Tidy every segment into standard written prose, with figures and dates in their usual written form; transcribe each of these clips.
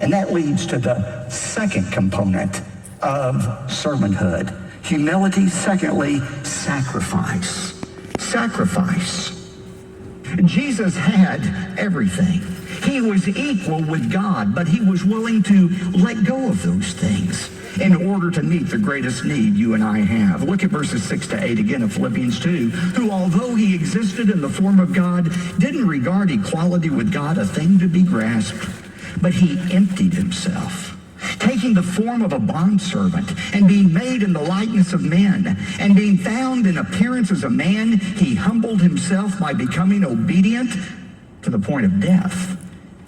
And that leads to the second component of servanthood. Humility, secondly, sacrifice. Sacrifice. Jesus had everything. He was equal with God, but he was willing to let go of those things in order to meet the greatest need you and I have. Look at verses 6 to 8 again of Philippians 2, who although he existed in the form of God, didn't regard equality with God a thing to be grasped, but he emptied himself, taking the form of a bondservant and being made in the likeness of men, and being found in appearance as a man, he humbled himself by becoming obedient to the point of death,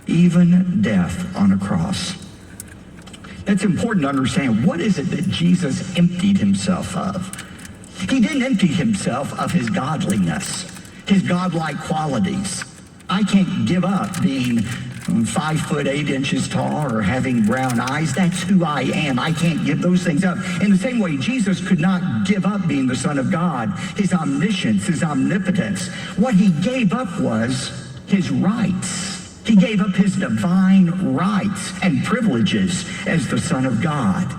even death on a cross. It's important to understand, what is it that Jesus emptied himself of? He didn't empty himself of his godliness, his godlike qualities. I can't give up being 5 foot 8 inches tall or having brown eyes. That's who I am. I can't give those things up. In the same way, Jesus could not give up being the Son of God, his omniscience, his omnipotence. What he gave up was his rights. He gave up his divine rights and privileges as the Son of God.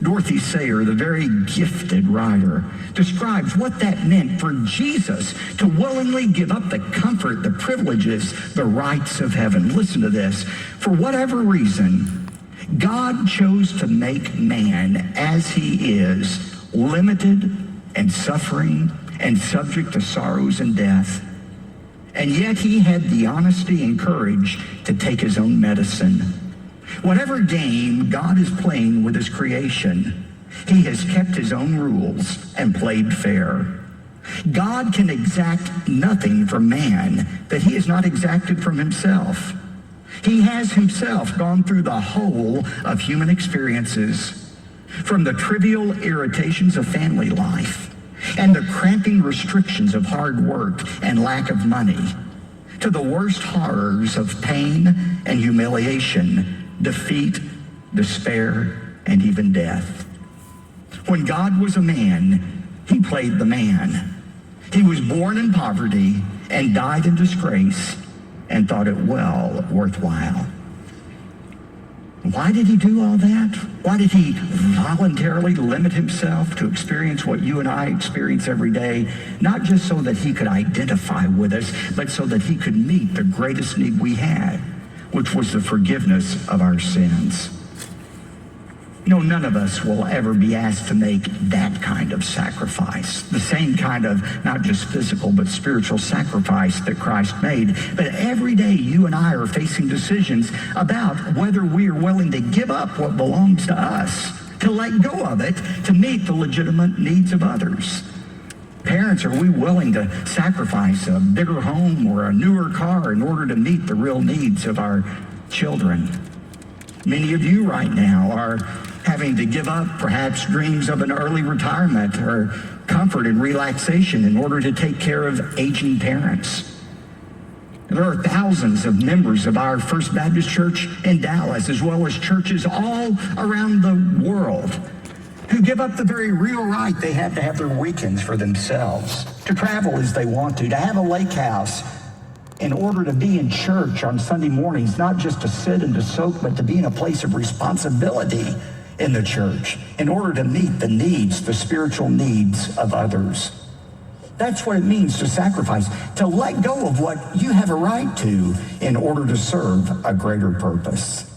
Dorothy Sayers, the very gifted writer, describes what that meant for Jesus to willingly give up the comfort, the privileges, the rights of heaven. Listen to this. For whatever reason, God chose to make man as he is, limited and suffering and subject to sorrows and death. And yet he had the honesty and courage to take his own medicine. Whatever game God is playing with his creation, he has kept his own rules and played fair. God can exact nothing from man that he has not exacted from himself. He has himself gone through the whole of human experiences, from the trivial irritations of family life and the cramping restrictions of hard work and lack of money, to the worst horrors of pain and humiliation, defeat, despair, and even death. When God was a man, he played the man. He was born in poverty and died in disgrace and thought it well worthwhile. Why did he do all that? Why did he voluntarily limit himself to experience what you and I experience every day? Not just so that he could identify with us, but so that he could meet the greatest need we had, which was the forgiveness of our sins. No, none of us will ever be asked to make that kind of sacrifice, the same kind of not just physical but spiritual sacrifice that Christ made. But every day you and I are facing decisions about whether we are willing to give up what belongs to us, to let go of it, to meet the legitimate needs of others. Parents, are we willing to sacrifice a bigger home or a newer car in order to meet the real needs of our children? Many of you right now are having to give up perhaps dreams of an early retirement or comfort and relaxation in order to take care of aging parents. There are thousands of members of our First Baptist Church in Dallas, as well as churches all around the world, who give up the very real right they have to have their weekends for themselves, to travel as they want to have a lake house, in order to be in church on Sunday mornings, not just to sit and to soak, but to be in a place of responsibility in the church in order to meet the needs, the spiritual needs of others. That's what it means to sacrifice, to let go of what you have a right to in order to serve a greater purpose.